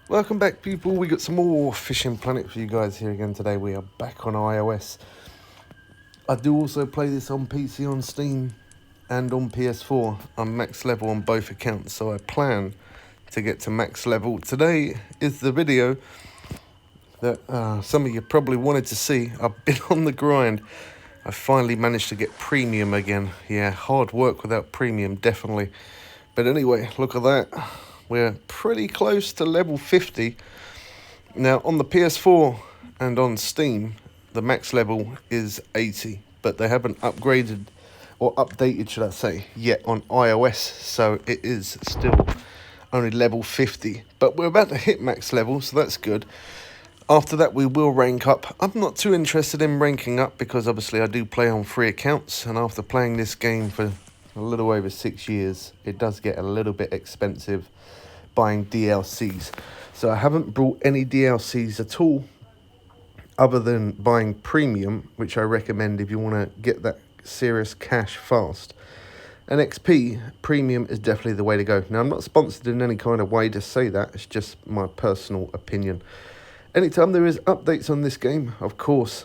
Welcome back, people. We got some more Fishing Planet for you guys here again today. We are back on iOS. I do also play this on PC, on Steam, and on PS4. I'm max level on both accounts, so I plan to get to max level. Today is the video that some of you probably wanted to see. I've been on the grind. I finally managed to get premium again. Yeah, hard work without premium, definitely. But anyway, look at that. We're pretty close to level 50. Now, on the PS4 and on Steam, the max level is 80, but they haven't upgraded or updated, should I say, yet on iOS, so it is still only level 50. But we're about to hit max level, so that's good. After that, we will rank up. I'm not too interested in ranking up because obviously I do play on 3 accounts, and after playing this game for a little over 6 years, it does get a little bit expensive buying DLCs. So I haven't brought any DLCs at all other than buying premium, which I recommend if you want to get that serious cash fast. And XP premium is definitely the way to go. Now, I'm not sponsored in any kind of way to say that. It's just my personal opinion. Anytime there is updates on this game, of course,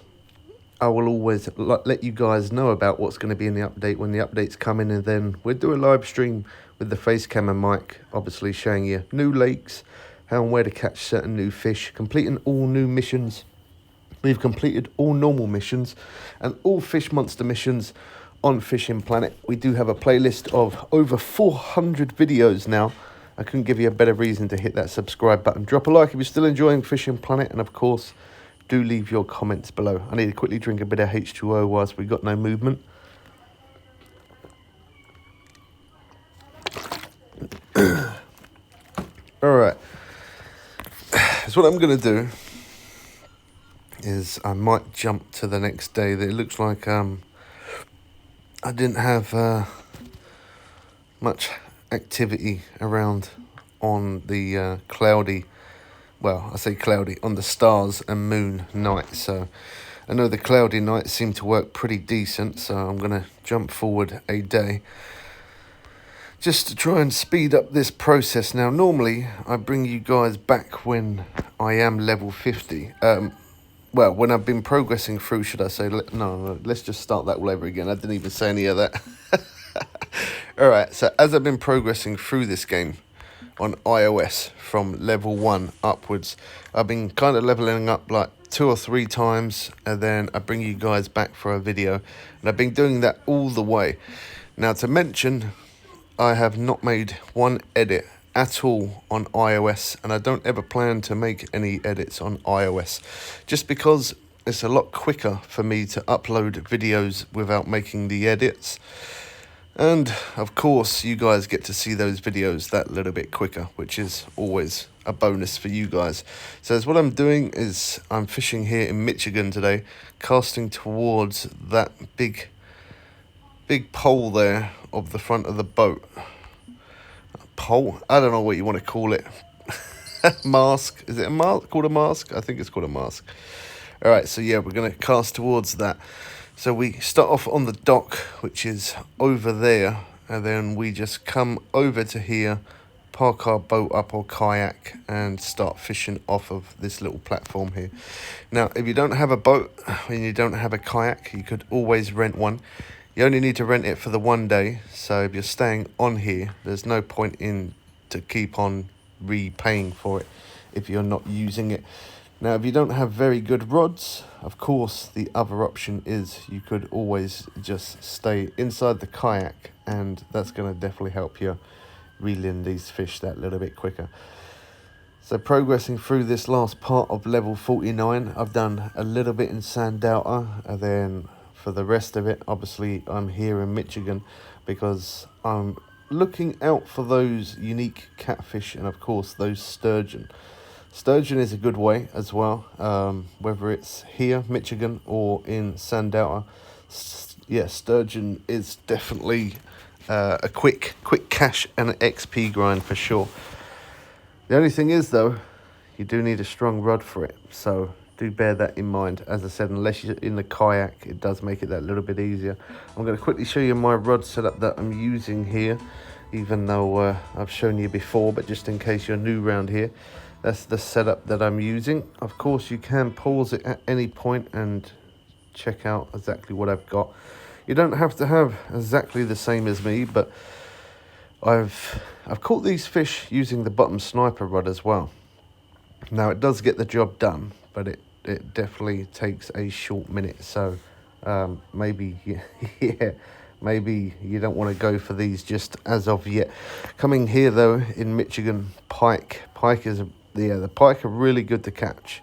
I will always let you guys know about what's going to be in the update when the updates come in, and then we'll do a live stream with the face cam and mic, obviously showing you new lakes, how and where to catch certain new fish, completing all new missions. We've completed all normal missions and all fish monster missions on Fishing Planet. We do have a playlist of over 400 videos now. I couldn't give you a better reason to hit that subscribe button. Drop a like if you're still enjoying Fishing Planet, and of course, do leave your comments below. I need to quickly drink a bit of H2O whilst we got no movement. Alright, so what I'm going to do is I might jump to the next day. It looks like I didn't have much activity around on the cloudy, well, I say cloudy, on the stars and moon night. So I know the cloudy nights seem to work pretty decent, so I'm going to jump forward a day just to try and speed up this process. Now, normally I bring you guys back when I am level 50. Well, when I've been progressing through, should I say? No, let's just start that all over again. I didn't even say any of that. Alright, so as I've been progressing through this game on iOS from level 1 upwards, I've been kind of leveling up like 2 or 3 times, and then I bring you guys back for a video. And I've been doing that all the way. Now, to mention, I have not made one edit at all on iOS, and I don't ever plan to make any edits on iOS, just because it's a lot quicker for me to upload videos without making the edits. And of course, you guys get to see those videos that little bit quicker, which is always a bonus for you guys. So as what I'm doing is I'm fishing here in Michigan today, casting towards that big pole there of the front of the boat. Pole? I don't know what you want to call it. Mask? Is it a mask? Called a mask? I think it's called a mask. Alright, so yeah, we're going to cast towards that. So we start off on the dock, which is over there, and then we just come over to here, park our boat up or kayak, and start fishing off of this little platform here. Now, if you don't have a boat and you don't have a kayak, you could always rent one. You only need to rent it for the one day, so if you're staying on here, there's no point in to keep on repaying for it if you're not using it. Now, if you don't have very good rods, of course, the other option is you could always just stay inside the kayak, and that's going to definitely help you reel in these fish that little bit quicker. So progressing through this last part of level 49, I've done a little bit in Sand Delta, and then for the rest of it, obviously, I'm here in Michigan because I'm looking out for those unique catfish and, of course, those sturgeon. Sturgeon is a good way as well, whether it's here, Michigan, or in Sand Delta. Yeah, sturgeon is definitely a quick cash and an XP grind for sure. The only thing is, though, you do need a strong rod for it, so do bear that in mind. As I said, unless you're in the kayak, it does make it that little bit easier. I'm going to quickly show you my rod setup that I'm using here, even though I've shown you before, but just in case you're new around here. That's the setup that I'm using. Of course, you can pause it at any point and check out exactly what I've got. You don't have to have exactly the same as me, but I've caught these fish using the bottom sniper rod as well. Now it does get the job done, but it definitely takes a short minute. So maybe yeah, maybe you don't want to go for these just as of yet. Coming here though in Michigan, pike is the pike are really good to catch.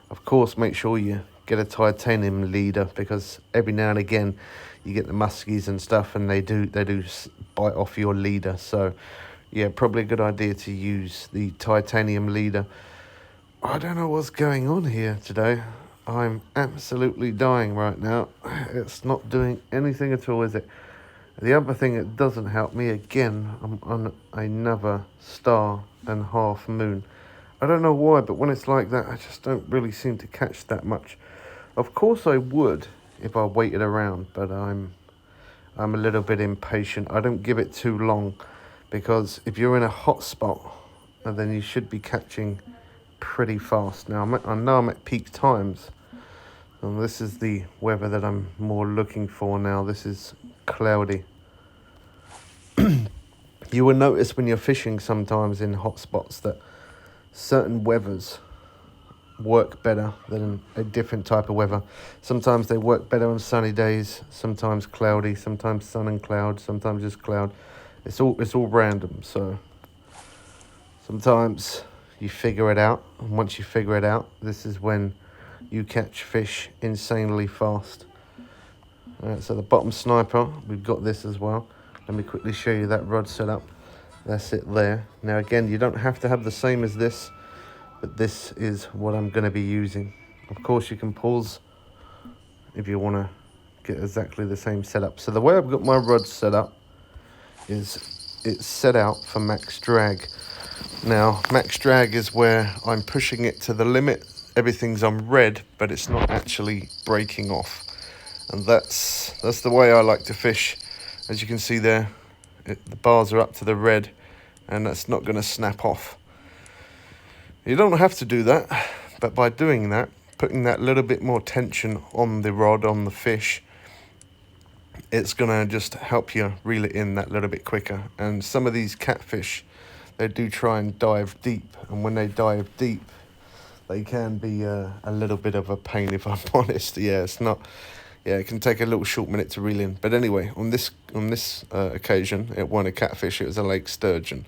Of course, make sure you get a titanium leader, because every now and again you get the muskies and stuff, and they do bite off your leader. So yeah, probably a good idea to use the titanium leader. I don't know what's going on here today. I'm absolutely dying right now. It's not doing anything at all, is it? The other thing that doesn't help me, again, I'm on another star and half moon. I don't know why, but when it's like that, I just don't really seem to catch that much. Of course I would if I waited around, but I'm a little bit impatient. I don't give it too long, because if you're in a hot spot, then you should be catching pretty fast. Now I know I'm at peak times, and this is the weather that I'm more looking for now. This is cloudy. You will notice when you're fishing sometimes in hot spots that certain weathers work better than a different type of weather. Sometimes they work better on sunny days, sometimes cloudy, sometimes sun and cloud, sometimes just cloud. It's all random. So sometimes you figure it out, and once you figure it out, this is when you catch fish insanely fast. Alright, so the bottom sniper, we've got this as well. Let me quickly show you that rod setup. That's it there. Now again, you don't have to have the same as this, but this is what I'm going to be using. Of course, you can pause if you want to get exactly the same setup. So the way I've got my rod set up is it's set out for max drag. Now, max drag is where I'm pushing it to the limit. Everything's on red, but it's not actually breaking off. And that's the way I like to fish. As you can see there, the bars are up to the red, and that's not going to snap off. You don't have to do that, but by doing that, putting that little bit more tension on the rod, on the fish, it's going to just help you reel it in that little bit quicker. And some of these catfish, they do try and dive deep, and when they dive deep, they can be a little bit of a pain, if I'm honest. Yeah, it's not. Yeah, it can take a little short minute to reel in. But anyway, on this occasion, it wasn't a catfish, it was a lake sturgeon.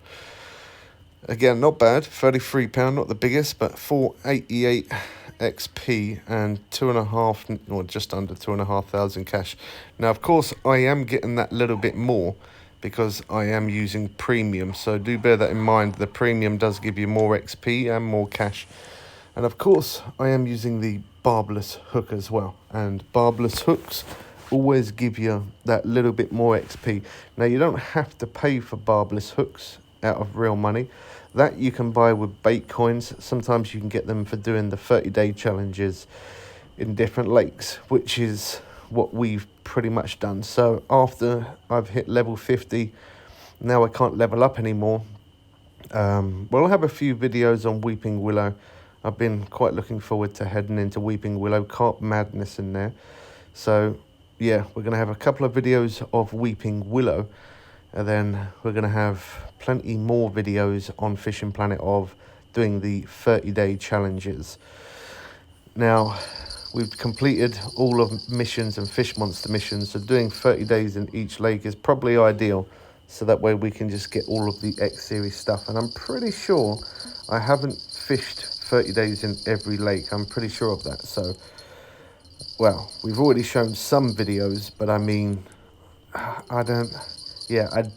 Again, not bad, £33, not the biggest, but 488 XP and 2.5, or just under 2,500 cash. Now, of course, I am getting that little bit more because I am using premium. So do bear that in mind. The premium does give you more XP and more cash. And of course, I am using the barbless hook as well. And barbless hooks always give you that little bit more XP. Now, you don't have to pay for barbless hooks out of real money. That you can buy with bait coins. Sometimes you can get them for doing the 30-day challenges in different lakes, which is what we've pretty much done. So after I've hit level 50, now I can't level up anymore. Well, I'll have a few videos on Weeping Willow. I've been quite looking forward to heading into Weeping Willow. Carp madness in there. So yeah, we're going to have a couple of videos of Weeping Willow, and then we're going to have plenty more videos on Fishing Planet of doing the 30-day challenges. Now, we've completed all of missions and fish monster missions, so doing 30 days in each lake is probably ideal, so that way we can just get all of the X series stuff. And I'm pretty sure I haven't fished 30 days in every lake. I'm pretty sure of that. So, well, we've already shown some videos, but I mean, I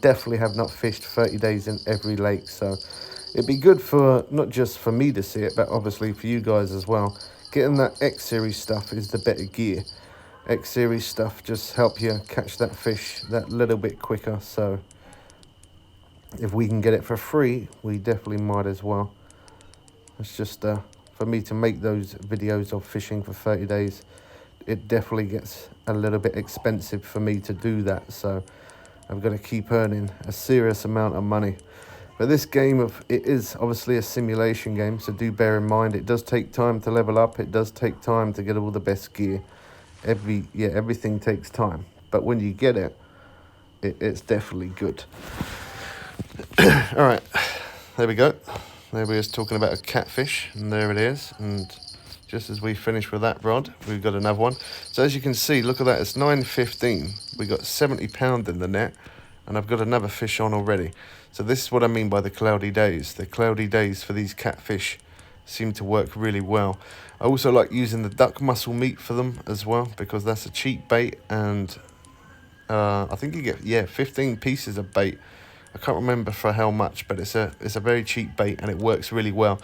definitely have not fished 30 days in every lake. So it'd be good for, not just for me to see it, but obviously for you guys as well. Getting that X series stuff is the better gear. X series stuff just help you catch that fish that little bit quicker. So if we can get it for free, we definitely might as well. It's just for me to make those videos of fishing for 30 days, it definitely gets a little bit expensive for me to do that. So I've got to keep earning a serious amount of money. But this game it is obviously a simulation game, so do bear in mind it does take time to level up. It does take time to get all the best gear. Everything takes time. But when you get it, it's definitely good. All right, there we go. There we was talking about a catfish, and there it is. And just as we finish with that rod, we've got another one. So as you can see, look at that, it's 9.15. We got 70 pound in the net, and I've got another fish on already. So this is what I mean by the cloudy days. The cloudy days for these catfish seem to work really well. I also like using the duck muscle meat for them as well, because that's a cheap bait, and I think you get 15 pieces of bait. I can't remember for how much, but it's a very cheap bait, and it works really well.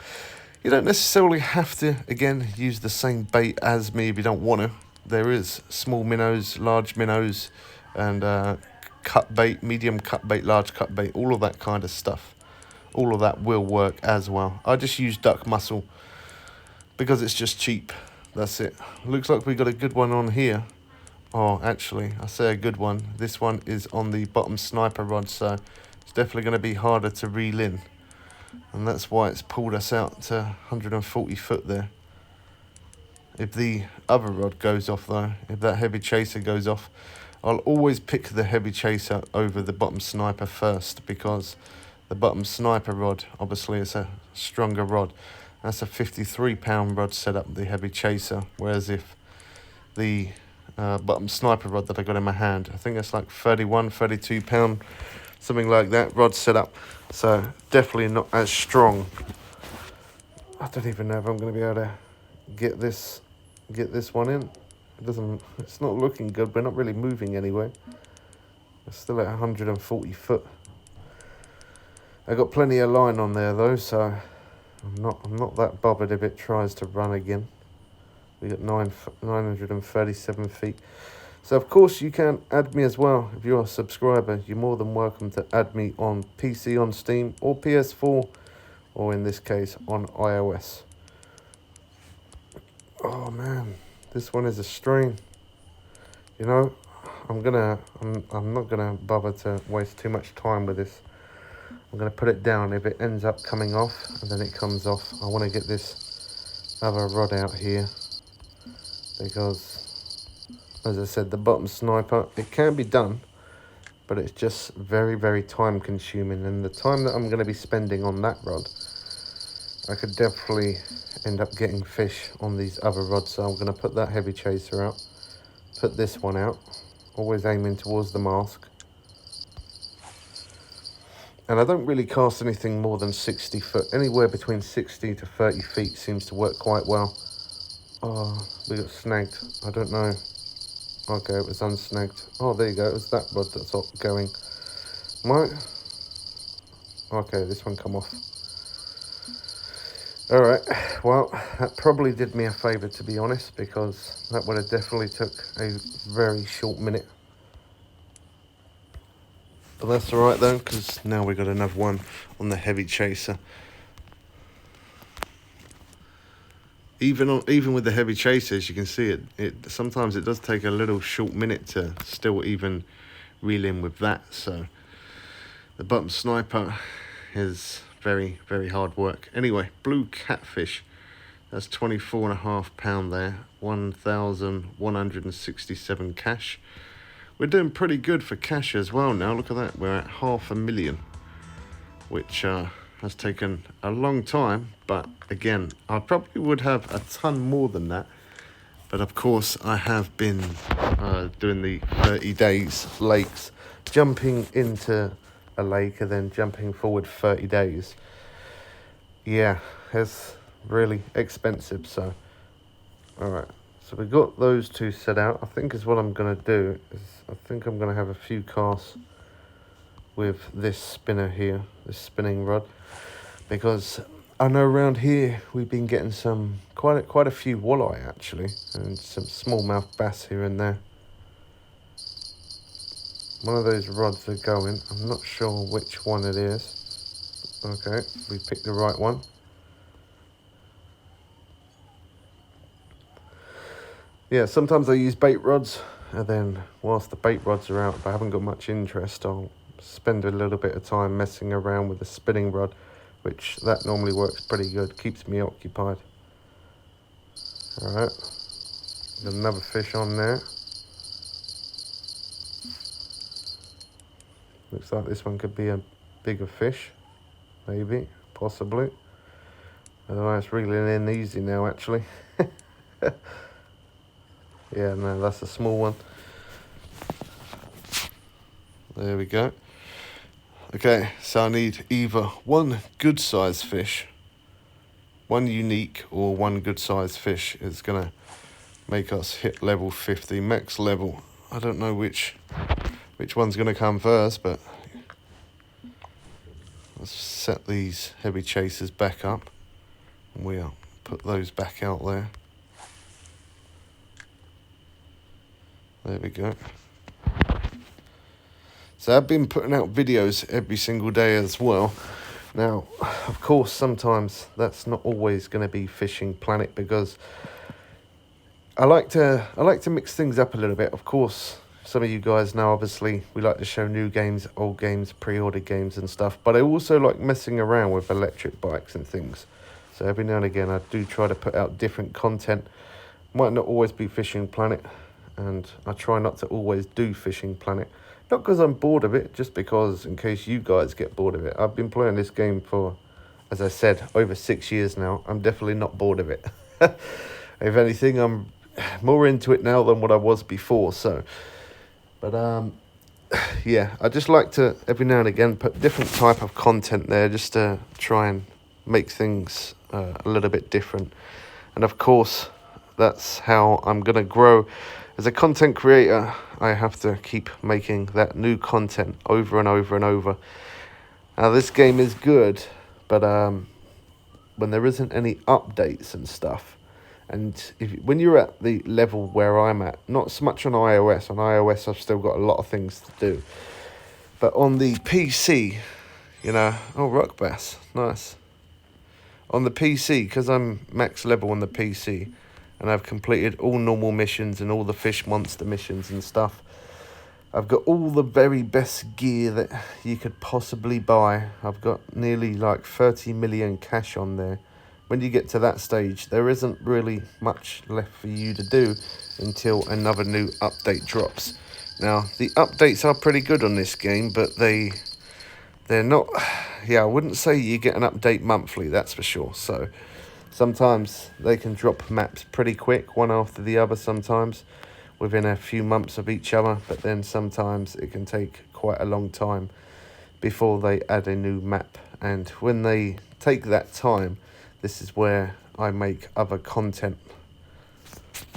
You don't necessarily have to, again, use the same bait as me if you don't want to. There is small minnows, large minnows, and cut bait, medium cut bait, large cut bait, all of that kind of stuff. All of that will work as well. I just use duck muscle because it's just cheap. That's it. Looks like we got a good one on here. Oh, actually, I say a good one. This one is on the bottom sniper rod, so it's definitely going to be harder to reel in. And that's why it's pulled us out to 140 foot there. If the other rod goes off though, if that heavy chaser goes off, I'll always pick the heavy chaser over the bottom sniper first, because the bottom sniper rod, obviously it's a stronger rod. That's a 53 pound rod setup, the heavy chaser, whereas if the bottom sniper rod that I got in my hand, I think it's like 31, 32 pound, something like that, rod setup. So definitely not as strong. I don't even know if I'm going to be able to get this one in. It's not looking good. We're not really moving anyway. We're still at 140 foot. I got plenty of line on there though, so I'm not that bothered if it tries to run again. We got 937 feet. So of course you can add me as well. If you're a subscriber, you're more than welcome to add me on PC, on Steam, or PS4, or in this case on iOS. Oh man, this one is a strain. You know, I'm not gonna bother to waste too much time with this. I'm gonna put it down. If it ends up coming off and then it comes off, I want to get this other rod out here, because as I said, the bottom sniper, it can be done, but it's just very, very time consuming. And the time that I'm going to be spending on that rod, I could definitely end up getting fish on these other rods. So I'm going to put that heavy chaser out, put this one out, always aiming towards the mask. And I don't really cast anything more than 60 foot. Anywhere between 60 to 30 feet seems to work quite well. Oh, we got snagged. I don't know. Okay, it was unsnagged. Oh, there you go. It was that rod that's going. Right. Okay, this one come off. Alright, well, that probably did me a favour, to be honest, because that would have definitely took a very short minute. But that's alright though, because now we've got another one on the heavy chaser. Even with the heavy chasers, you can see it sometimes it does take a little short minute to still even reel in with that. So the bottom sniper is very, very hard work. Anyway, blue catfish, that's 24.5 pound there, 1,167 cash. We're doing pretty good for cash as well now. Look at that, we're at 500,000, which has taken a long time, but again, I probably would have a ton more than that. But of course, I have been doing the 30 days lakes, jumping into a lake and then jumping forward 30 days. Yeah, it's really expensive. So, all right. So we got those two set out. I think is what I'm going to do is I think I'm going to have a few casts with this spinner here, this spinning rod, because I know around here we've been getting some quite a few walleye actually, and some smallmouth bass here and there. One of those rods are going. I'm not sure which one it is. Okay, we picked the right one. Yeah, sometimes I use bait rods, and then whilst the bait rods are out, if I haven't got much interest, I'll spend a little bit of time messing around with the spinning rod, which that normally works pretty good, keeps me occupied. Alright, got another fish on there. Looks like this one could be a bigger fish, maybe, possibly. I don't know, it's reeling in easy now actually. Yeah, no, that's a small one. There we go. Okay, so I need either one good sized fish, one unique, or one good sized fish is gonna make us hit level 50, max level. I don't know which one's gonna come first, but let's set these heavy chasers back up and we'll put those back out there. There we go. So I've been putting out videos every single day as well. Now, of course, sometimes that's not always going to be Fishing Planet, because I like to mix things up a little bit. Of course, some of you guys know, obviously, we like to show new games, old games, pre-ordered games and stuff. But I also like messing around with electric bikes and things. So every now and again, I do try to put out different content. Might not always be Fishing Planet, and I try not to always do Fishing Planet. Not because I'm bored of it, just because in case you guys get bored of it. I've been playing this game for, as I said, over 6 years now. I'm definitely not bored of it. If anything, I'm more into it now than what I was before. So, but yeah, I just like to every now and again put different type of content there, just to try and make things a little bit different. And of course, that's how I'm gonna grow as a content creator. I have to keep making that new content over and over and over. Now this game is good, but when there isn't any updates and stuff, and when you're at the level where I'm at, not so much on iOS. On iOS, I've still got a lot of things to do. But on the PC, you know, oh, rock bass, nice. On the PC, because I'm max level on the PC, and I've completed all normal missions and all the fish monster missions and stuff. I've got all the very best gear that you could possibly buy. I've got nearly like 30 million cash on there. When you get to that stage, there isn't really much left for you to do until another new update drops. Now, the updates are pretty good on this game, but they're not... Yeah, I wouldn't say you get an update monthly, that's for sure. So sometimes they can drop maps pretty quick, one after the other sometimes, within a few months of each other. But then sometimes it can take quite a long time before they add a new map. And when they take that time, this is where I make other content.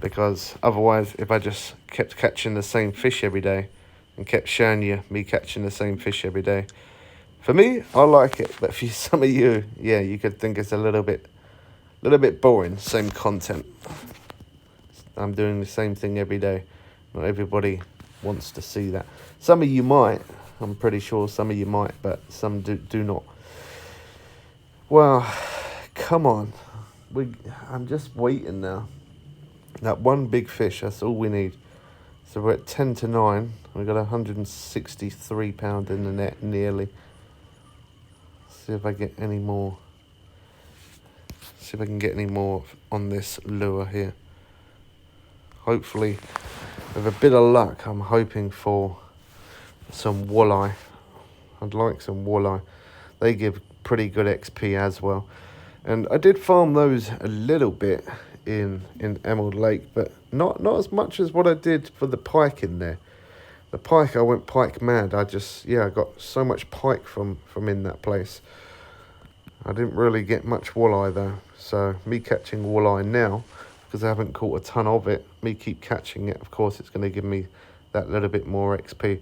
Because otherwise, if I just kept catching the same fish every day and kept showing you me catching the same fish every day, for me, I like it. But for some of you, yeah, you could think it's a little bit boring, same content. I'm doing the same thing every day. Not everybody wants to see that. Some of you might, I'm pretty sure some of you might, but some do not. Well, come on. I'm just waiting now. That one big fish, that's all we need. So we're at 10 to 9. We've got £163 in the net, nearly. See if I get any more. See if I can get any more on this lure here. Hopefully, with a bit of luck, I'm hoping for some walleye. I'd like some walleye. They give pretty good XP as well. And I did farm those a little bit in Emerald Lake, but not as much as what I did for the pike in there. The pike, I went pike mad. I got so much pike from in that place. I didn't really get much walleye though. So me catching walleye now, because I haven't caught a ton of it, me keep catching it, of course it's going to give me that little bit more XP.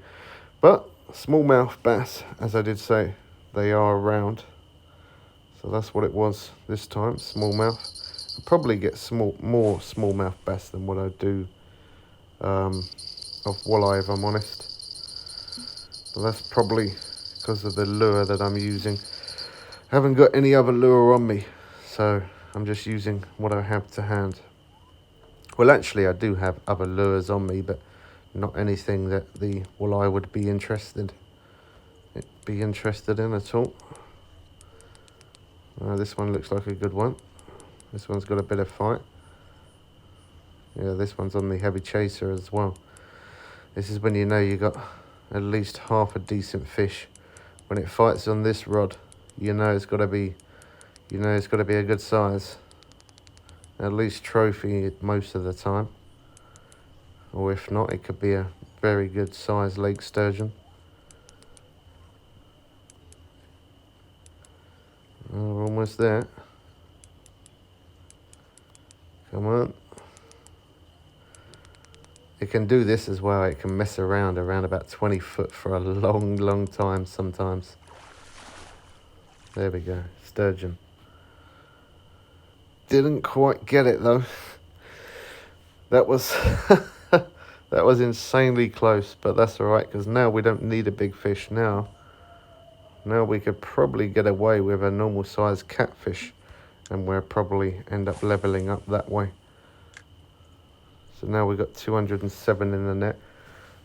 But smallmouth bass, as I did say, they are around. So that's what it was this time, smallmouth. I'll probably get more smallmouth bass than what I do of walleye, if I'm honest. But that's probably because of the lure that I'm using. I haven't got any other lure on me, so I'm just using what I have to hand. Well, actually, I do have other lures on me, but not anything that the walleye would be interested. be interested in at all. This one looks like a good one. This one's got a bit of fight. Yeah, this one's on the heavy chaser as well. This is when you know you got at least half a decent fish. When it fights on this rod, you know it's got to be a good size. At least trophy most of the time. Or if not, it could be a very good size lake sturgeon. We're almost there. Come on. It can do this as well. It can mess around about 20 foot for a long time sometimes. There we go, sturgeon. Didn't quite get it though. That was that was insanely close, but that's all right because now we don't need a big fish. Now we could probably get away with a normal sized catfish, and we'll probably end up leveling up that way. So now we've got 207 in the net.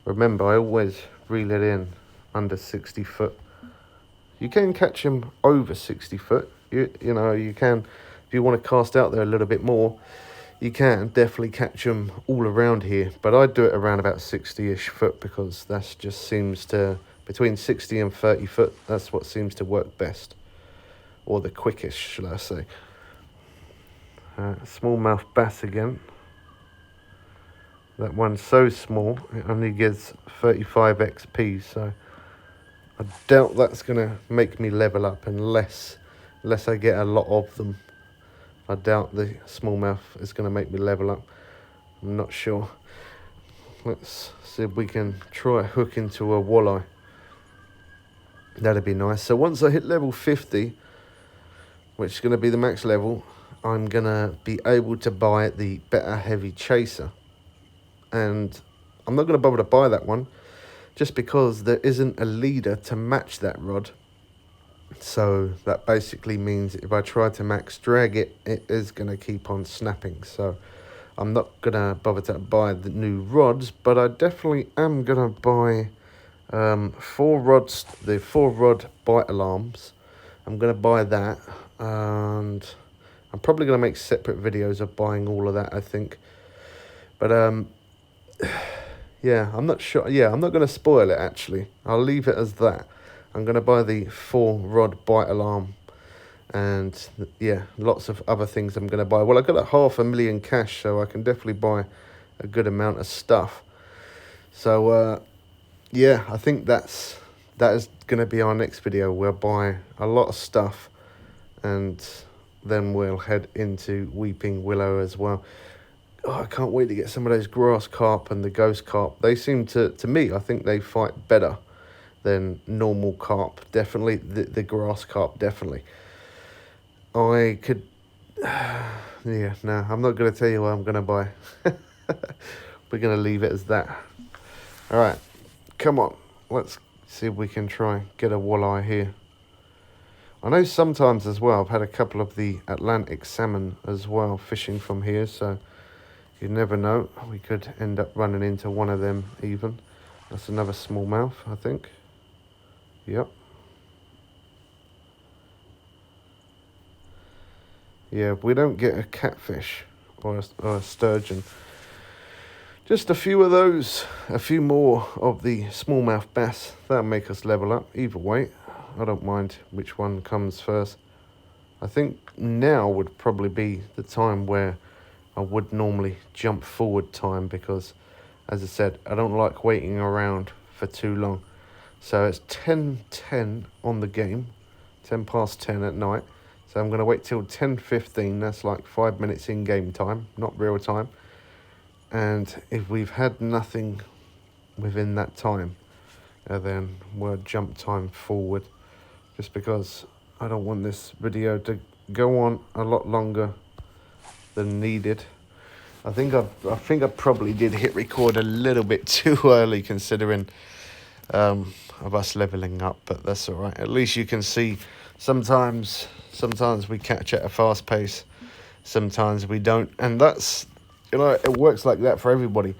Remember, I always reel it in under 60 foot. You can catch them over 60 foot. You know, you can, if you want to cast out there a little bit more, you can definitely catch them all around here. But I do it around about 60-ish foot because that just seems to, between 60 and 30 foot, that's what seems to work best. Or the quickest, should I say. Smallmouth bass again. That one's so small, it only gives 35 XP, so I doubt that's going to make me level up unless I get a lot of them. I doubt the smallmouth is going to make me level up. I'm not sure. Let's see if we can try a hook into a walleye. That'd be nice. So once I hit level 50, which is going to be the max level, I'm going to be able to buy the better heavy chaser. And I'm not going to bother to buy that one just because there isn't a leader to match that rod. So that basically means if I try to max drag it, it is going to keep on snapping. So I'm not going to bother to buy the new rods, but I definitely am going to buy 4 rods, the 4 rod bite alarms. I'm going to buy that, and I'm probably going to make separate videos of buying all of that, I think. But yeah, I'm not sure. Yeah, I'm not going to spoil it, actually. I'll leave it as that. I'm going to buy the 4 rod bite alarm. And yeah, lots of other things I'm going to buy. Well, I've got a 500,000 cash, so I can definitely buy a good amount of stuff. So yeah, I think that is going to be our next video. We'll buy a lot of stuff, and then we'll head into Weeping Willow as well. Oh, I can't wait to get some of those grass carp and the ghost carp. They seem to me, I think they fight better than normal carp. Definitely, the grass carp, definitely. I could, yeah, no, I'm not going to tell you what I'm going to buy. We're going to leave it as that. All right, come on. Let's see if we can try and get a walleye here. I know sometimes as well, I've had a couple of the Atlantic salmon as well fishing from here, so you never know. We could end up running into one of them even. That's another smallmouth, I think. Yep. Yeah, if we don't get a catfish or a sturgeon, just a few of those, a few more of the smallmouth bass, that'll make us level up. Either way, I don't mind which one comes first. I think now would probably be the time where I would normally jump forward time, because as I said, I don't like waiting around for too long. So it's 10:10 on the game, 10 past 10 at night. So I'm going to wait till 10:15. That's like 5 minutes in game time, not real time. And if we've had nothing within that time, then we'll jump time forward, just because I don't want this video to go on a lot longer than needed. I think I probably did hit record a little bit too early, considering of us leveling up, but that's all right. At least you can see sometimes we catch at a fast pace, sometimes we don't, and that's, you know, it works like that for everybody.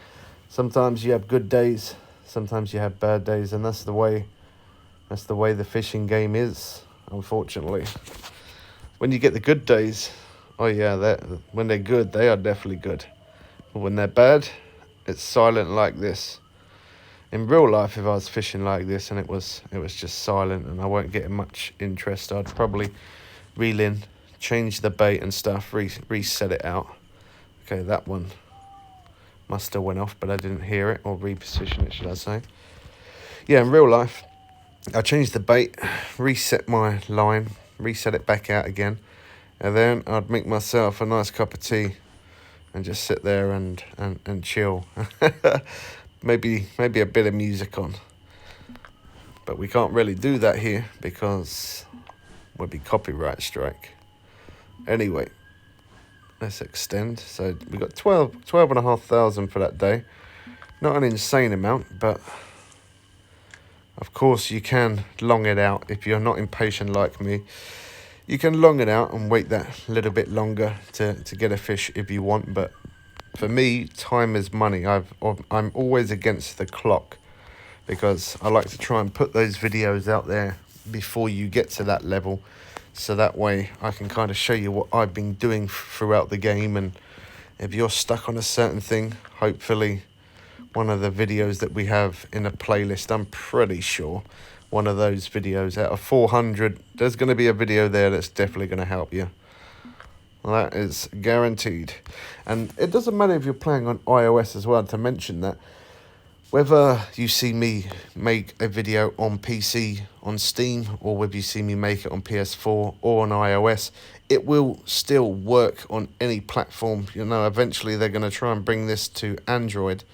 Sometimes you have good days, sometimes you have bad days, and that's the way That's the way the fishing game is, unfortunately. When you get the good days, oh yeah, when they're good, they are definitely good. But when they're bad, it's silent like this. In real life, if I was fishing like this and it was just silent and I weren't getting much interest, I'd probably reel in, change the bait and stuff, reset it out. Okay, that one must have went off, but I didn't hear it, or reposition it, should I say. Yeah, in real life, I changed the bait, reset my line, reset it back out again, and then I'd make myself a nice cup of tea and just sit there and chill. maybe a bit of music on. But we can't really do that here because would be copyright strike. Anyway, let's extend. So we got 12,500 for that day. Not an insane amount, but of course you can long it out. If you're not impatient like me, you can long it out and wait that little bit longer to get a fish if you want. But for me, time is money. I'm always against the clock because I like to try and put those videos out there before you get to that level. So that way I can kind of show you what I've been doing throughout the game. And if you're stuck on a certain thing, hopefully one of the videos that we have in a playlist, I'm pretty sure one of those videos out of 400, there's going to be a video there that's definitely going to help you. That is guaranteed. And it doesn't matter if you're playing on iOS as well, to mention that. Whether you see me make a video on PC, on Steam, or whether you see me make it on PS4 or on iOS, it will still work on any platform. You know, eventually they're going to try and bring this to Android.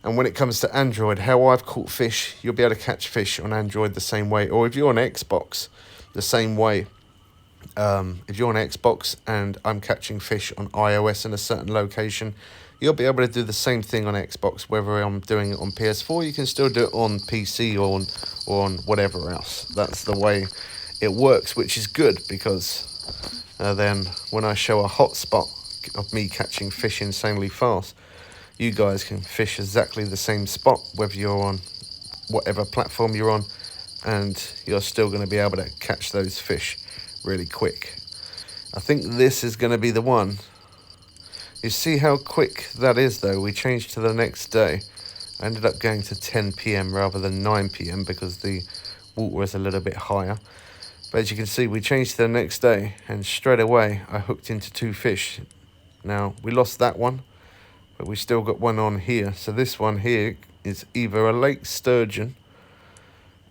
And when it comes to Android, how I've caught fish, you'll be able to catch fish on Android the same way. Or if you're on Xbox, the same way. If you're on Xbox and I'm catching fish on iOS in a certain location, you'll be able to do the same thing on Xbox. Whether I'm doing it on PS4, you can still do it on PC or on whatever else. That's the way it works, which is good because then when I show a hotspot of me catching fish insanely fast, you guys can fish exactly the same spot, whether you're on whatever platform you're on, and you're still going to be able to catch those fish really quick. I think this is going to be the one. You see how quick that is though. We changed to the next day. I ended up going to 10 p.m. rather than 9 p.m. because the water is a little bit higher. But as you can see, we changed to the next day and straight away I hooked into 2 fish. Now we lost that one, but we still got one on here. So this one here is either a lake sturgeon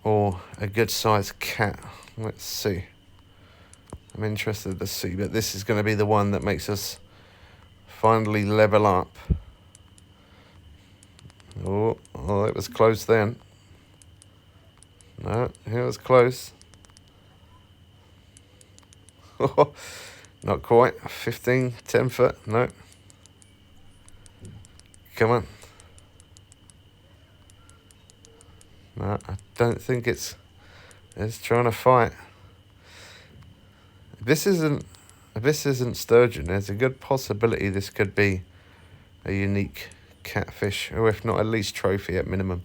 or a good sized cat. Let's see. I'm interested to see, but this is going to be the one that makes us finally level up. Oh, it was close then. No, it was close. Not quite. 15, 10 foot. No. Come on. No, I don't think it's trying to fight. If this isn't sturgeon, there's a good possibility this could be a unique catfish, or if not, at least trophy at minimum.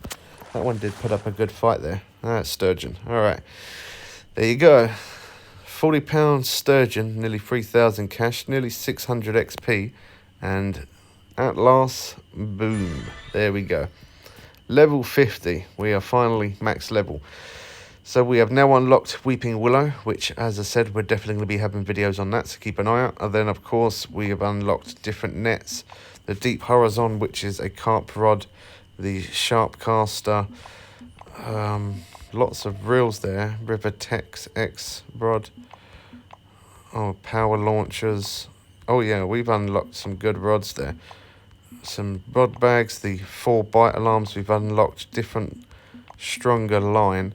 That one did put up a good fight there. That's sturgeon. All right, there you go. 40-pound sturgeon, nearly 3,000 cash, nearly 600 XP, and at last, boom, there we go. Level 50, we are finally max level. So we have now unlocked Weeping Willow, which, as I said, we're definitely going to be having videos on that, so keep an eye out. And then, of course, we have unlocked different nets. The Deep Horizon, which is a carp rod, the Sharp Caster, lots of reels there, River Tex X rod, power launchers. Oh yeah, we've unlocked some good rods there. Some rod bags, the 4 bite alarms, we've unlocked different stronger line.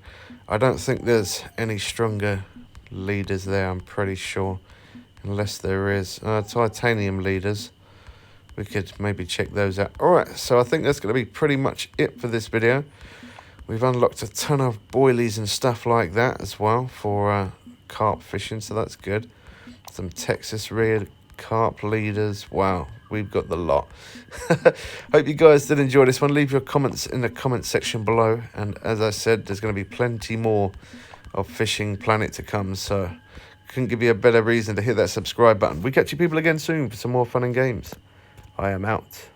I don't think there's any stronger leaders there, I'm pretty sure, unless there is. Titanium leaders, we could maybe check those out. Alright, so I think that's going to be pretty much it for this video. We've unlocked a ton of boilies and stuff like that as well for carp fishing, so that's good. Some Texas red carp leaders. Wow, we've got the lot. Hope you guys did enjoy this one. Leave your comments in the comment section below. And as I said, there's going to be plenty more of Fishing Planet to come. So couldn't give you a better reason to hit that subscribe button. We catch you people again soon for some more fun and games. I am out.